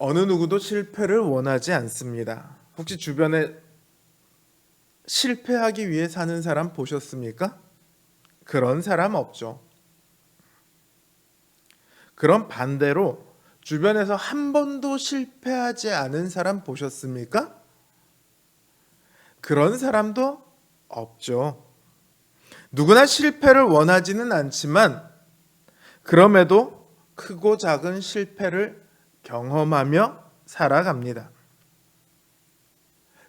어느 누구도 실패를 원하지 않습니다. 혹시 주변에 실패하기 위해 사는 사람 보셨습니까? 그런 사람 없죠. 그럼 반대로 주변에서 한 번도 실패하지 않은 사람 보셨습니까? 그런 사람도 없죠. 누구나 실패를 원하지는 않지만 그럼에도 크고 작은 실패를 경험하며 살아갑니다.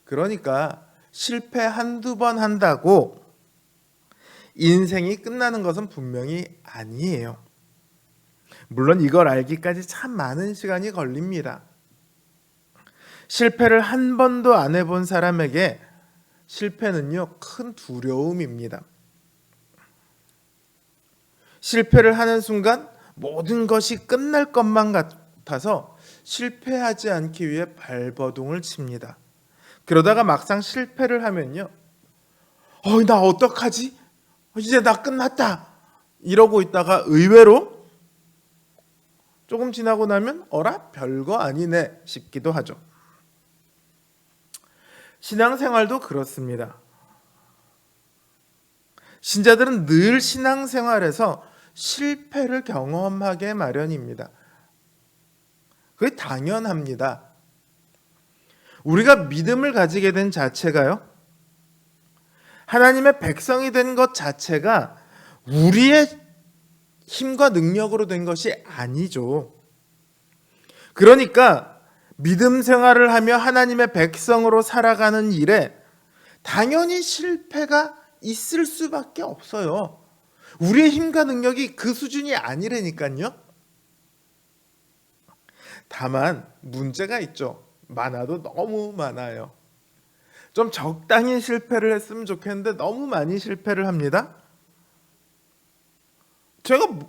그러니까 실패 한두 번 한다고 인생이 끝나는 것은 분명히 아니에요. 물론 이걸 알기까지 참 많은 시간이 걸립니다. 실패를 한 번도 안 해본 사람에게 실패는요, 큰 두려움입니다. 실패를 하는 순간 모든 것이 끝날 것만 같아서 실패하지 않기 위해 발버둥을 칩니다. 그러다가 막상 실패를 하면요, 나 어떡하지? 이제 나 끝났다. 이러고 있다가 의외로 조금 지나고 나면 어라? 별거 아니네 싶기도 하죠. 신앙생활도 그렇습니다. 신자들은 늘 신앙생활에서 실패를 경험하게 마련입니다. 그게 당연합니다. 우리가 믿음을 가지게 된 자체가요, 하나님의 백성이 된 것 자체가 우리의 힘과 능력으로 된 것이 아니죠. 그러니까 믿음 생활을 하며 하나님의 백성으로 살아가는 일에 당연히 실패가 있을 수밖에 없어요. 우리의 힘과 능력이 그 수준이 아니라니까요. 다만 문제가 있죠. 많아도 너무 많아요. 좀 적당히 실패를 했으면 좋겠는데 너무 많이 실패를 합니다.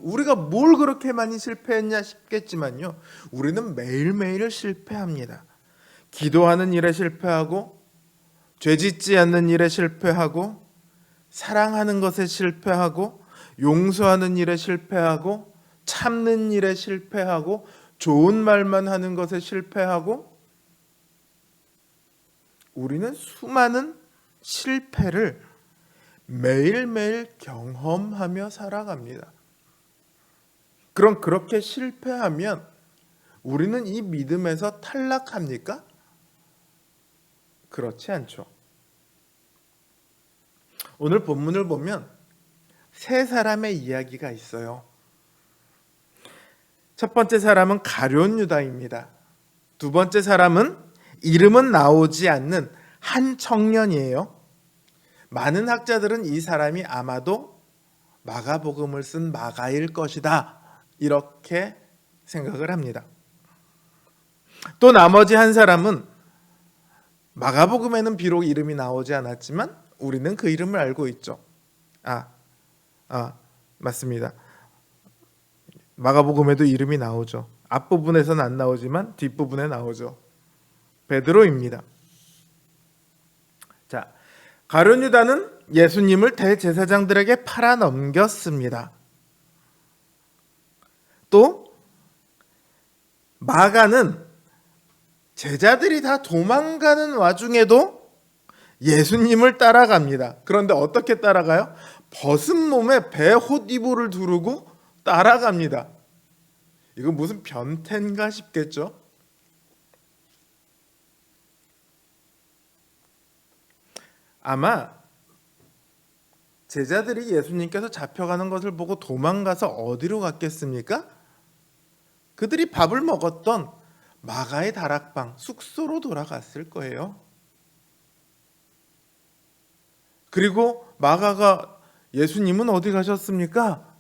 우리가 뭘 그렇게 많이 실패했냐 싶겠지만요, 우리는 매일매일 실패합니다. 기도하는 일에 실패하고, 죄짓지 않는 일에 실패하고, 사랑하는 것에 실패하고, 용서하는 일에 실패하고, 참는 일에 실패하고, 좋은 말만 하는 것에 실패하고, 우리는 수많은 실패를 매일매일 경험하며 살아갑니다. 그럼 그렇게 실패하면 우리는 이 믿음에서 탈락합니까? 그렇지 않죠. 오늘 본문을 보면 세 사람의 이야기가 있어요. 첫 번째 사람은 가룟 유다입니다. 두 번째 사람은 이름은 나오지 않는 한 청년이에요. 많은 학자들은 이 사람이 아마도 마가복음을 쓴 마가일 것이다, 이렇게 생각을 합니다. 또 나머지 한 사람은 마가복음에는 비록 이름이 나오지 않았지만 우리는 그 이름을 알고 있죠. 맞습니다. 마가복음에도 이름이 나오죠. 앞부분에서는 안 나오지만 뒷부분에 나오죠. 베드로입니다. 자, 가룟 유다는 예수님을 대제사장들에게 팔아 넘겼습니다. 또 마가는 제자들이 다 도망가는 와중에도 예수님을 따라갑니다. 그런데 어떻게 따라가요? 벗은 몸에 베옷이불을 두르고 따라갑니다. 이거 무슨 변태인가 싶겠죠? 아마 제자들이 예수님께서 잡혀가는 것을 보고 도망가서 어디로 갔겠습니까? 그들이 밥을 먹었던 마가의 다락방, 숙소로 돌아갔을 거예요. 그리고 마가가 예수님은 어디 가셨습니까?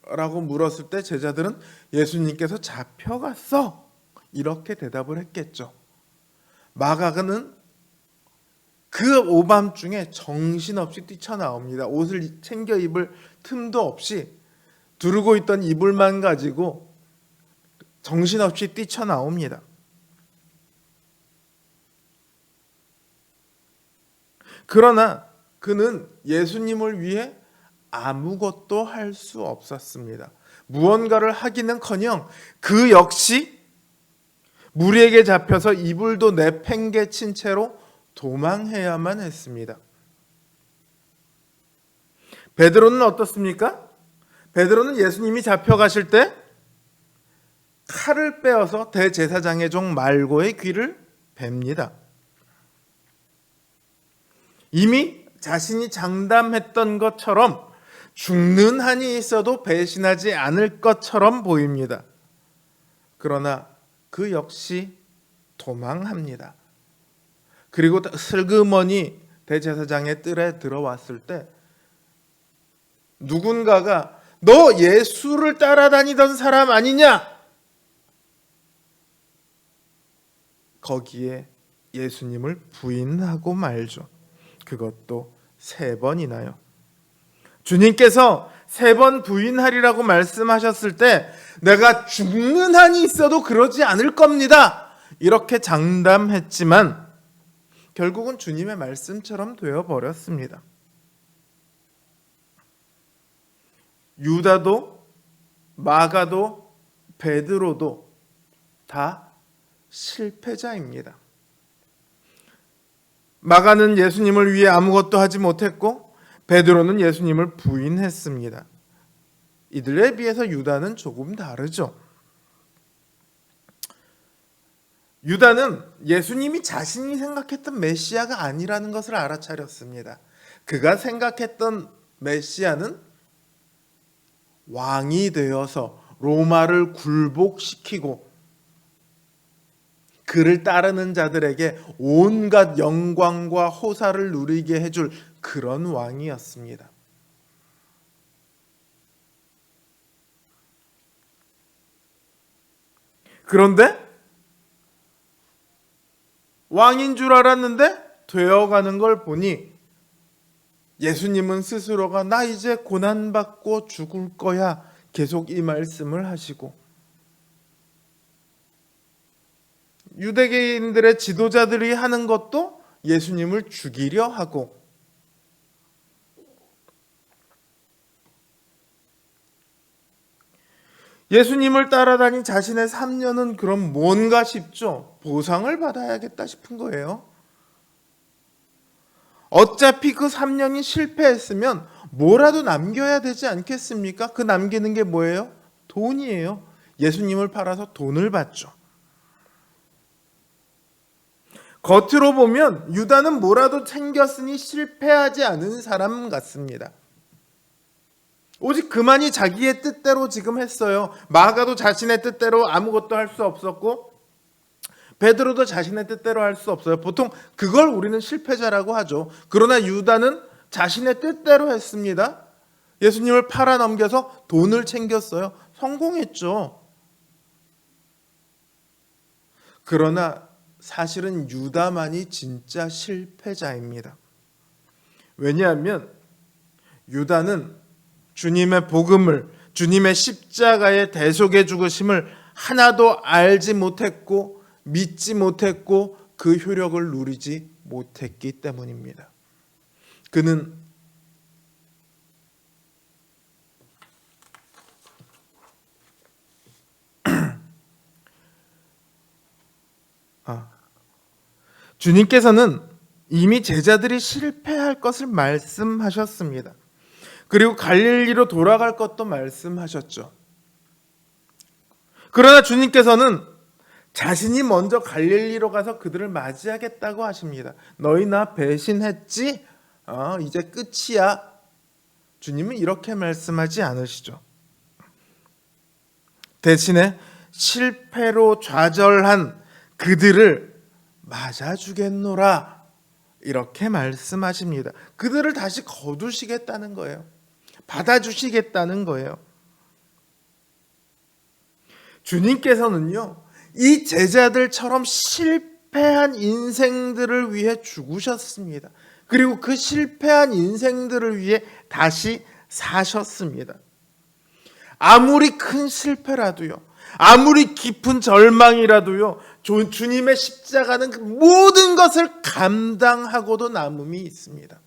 라고 물었을 때 제자들은 예수님께서 잡혀갔어, 이렇게 대답을 했겠죠. 마가는 그 오밤중에 정신없이 뛰쳐나옵니다. 옷을 챙겨 입을 틈도 없이 두르고 있던 이불만 가지고 정신없이 뛰쳐나옵니다. 그러나 그는 예수님을 위해 아무것도 할 수 없었습니다. 무언가를 하기는커녕 그 역시 무리에게 잡혀서 이불도 내팽개친 채로 도망해야만 했습니다. 베드로는 어떻습니까? 베드로는 예수님이 잡혀가실 때 칼을 빼어서 대제사장의 종 말고의 귀를 뱁니다. 이미 자신이 장담했던 것처럼 죽는 한이 있어도 배신하지 않을 것처럼 보입니다. 그러나 그 역시 도망합니다. 그리고 슬그머니 대제사장의 뜰에 들어왔을 때 누군가가 너 예수를 따라다니던 사람 아니냐? 거기에 예수님을 부인하고 말죠. 그것도 3번이나요. 주님께서 3번 부인하리라고 말씀하셨을 때 내가 죽는 한이 있어도 그러지 않을 겁니다. 이렇게 장담했지만 결국은 주님의 말씀처럼 되어버렸습니다. 유다도 마가도 베드로도 다 실패자입니다. 마가는 예수님을 위해 아무것도 하지 못했고 베드로는 예수님을 부인했습니다. 이들에 비해서 유다는 조금 다르죠. 유다는 예수님이 자신이 생각했던 메시아가 아니라는 것을 알아차렸습니다. 그가 생각했던 메시아는 왕이 되어서 로마를 굴복시키고 그를 따르는 자들에게 온갖 영광과 호사를 누리게 해줄 그런 왕이었습니다. 그런데 왕인 줄 알았는데 되어가는 걸 보니 예수님은 스스로가 나 이제 고난받고 죽을 거야 계속 이 말씀을 하시고 유대인들의 지도자들이 하는 것도 예수님을 죽이려 하고 예수님을 따라다닌 자신의 3년은 그럼 뭔가 싶죠. 보상을 받아야겠다 싶은 거예요. 어차피 그 3년이 실패했으면 뭐라도 남겨야 되지 않겠습니까? 그 남기는 게 뭐예요? 돈이에요. 예수님을 팔아서 돈을 받죠. 겉으로 보면 유다는 뭐라도 챙겼으니 실패하지 않은 사람 같습니다. 오직 그만이 자기의 뜻대로 지금 했어요. 마가도 자신의 뜻대로 아무것도 할 수 없었고 베드로도 자신의 뜻대로 할 수 없어요. 보통 그걸 우리는 실패자라고 하죠. 그러나 유다는 자신의 뜻대로 했습니다. 예수님을 팔아넘겨서 돈을 챙겼어요. 성공했죠. 그러나 사실은 유다만이 진짜 실패자입니다. 왜냐하면 유다는 주님의 복음을, 주님의 십자가의 대속의 죽으심을 하나도 알지 못했고 믿지 못했고 그 효력을 누리지 못했기 때문입니다. 그는 주님께서는 이미 제자들이 실패할 것을 말씀하셨습니다. 그리고 갈릴리로 돌아갈 것도 말씀하셨죠. 그러나 주님께서는 자신이 먼저 갈릴리로 가서 그들을 맞이하겠다고 하십니다. 너희 나 배신했지? 이제 끝이야. 주님은 이렇게 말씀하지 않으시죠. 대신에 실패로 좌절한 그들을 맞아주겠노라 이렇게 말씀하십니다. 그들을 다시 거두시겠다는 거예요. 받아주시겠다는 거예요. 주님께서는요, 이 제자들처럼 실패한 인생들을 위해 죽으셨습니다. 그리고 그 실패한 인생들을 위해 다시 사셨습니다. 아무리 큰 실패라도요, 아무리 깊은 절망이라도요, 주님의 십자가는 그 모든 것을 감당하고도 남음이 있습니다.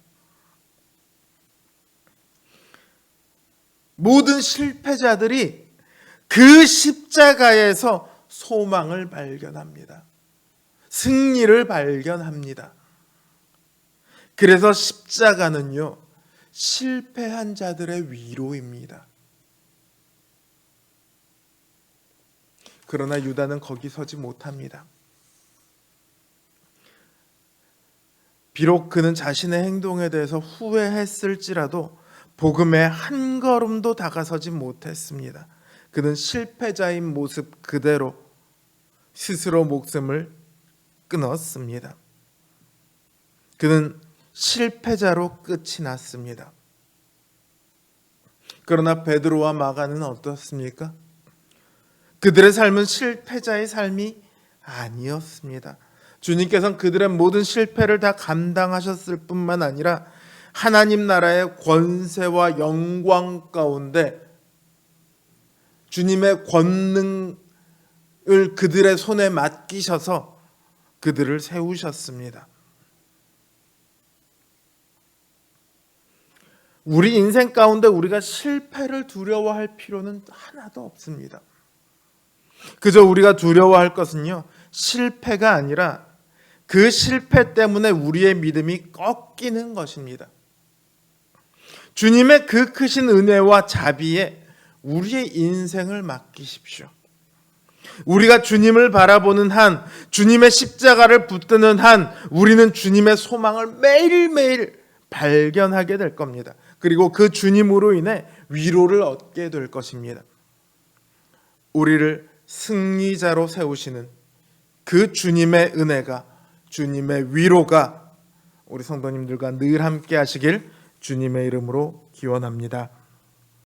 모든 실패자들이 그 십자가에서 소망을 발견합니다. 승리를 발견합니다. 그래서 십자가는요, 실패한 자들의 위로입니다. 그러나 유다는 거기 서지 못합니다. 비록 그는 자신의 행동에 대해서 후회했을지라도 복음에 한 걸음도 다가서지 못했습니다. 그는 실패자인 모습 그대로 스스로 목숨을 끊었습니다. 그는 실패자로 끝이 났습니다. 그러나 베드로와 마가는 어떻습니까? 그들의 삶은 실패자의 삶이 아니었습니다. 주님께서는 그들의 모든 실패를 다 감당하셨을 뿐만 아니라 하나님 나라의 권세와 영광 가운데 주님의 권능을 그들의 손에 맡기셔서 그들을 세우셨습니다. 우리 인생 가운데 우리가 실패를 두려워할 필요는 하나도 없습니다. 그저 우리가 두려워할 것은요, 실패가 아니라 그 실패 때문에 우리의 믿음이 꺾이는 것입니다. 주님의 그 크신 은혜와 자비에 우리의 인생을 맡기십시오. 우리가 주님을 바라보는 한, 주님의 십자가를 붙드는 한, 우리는 주님의 소망을 매일매일 발견하게 될 겁니다. 그리고 그 주님으로 인해 위로를 얻게 될 것입니다. 우리를 승리자로 세우시는 그 주님의 은혜가, 주님의 위로가 우리 성도님들과 늘 함께 하시길 주님의 이름으로 기원합니다.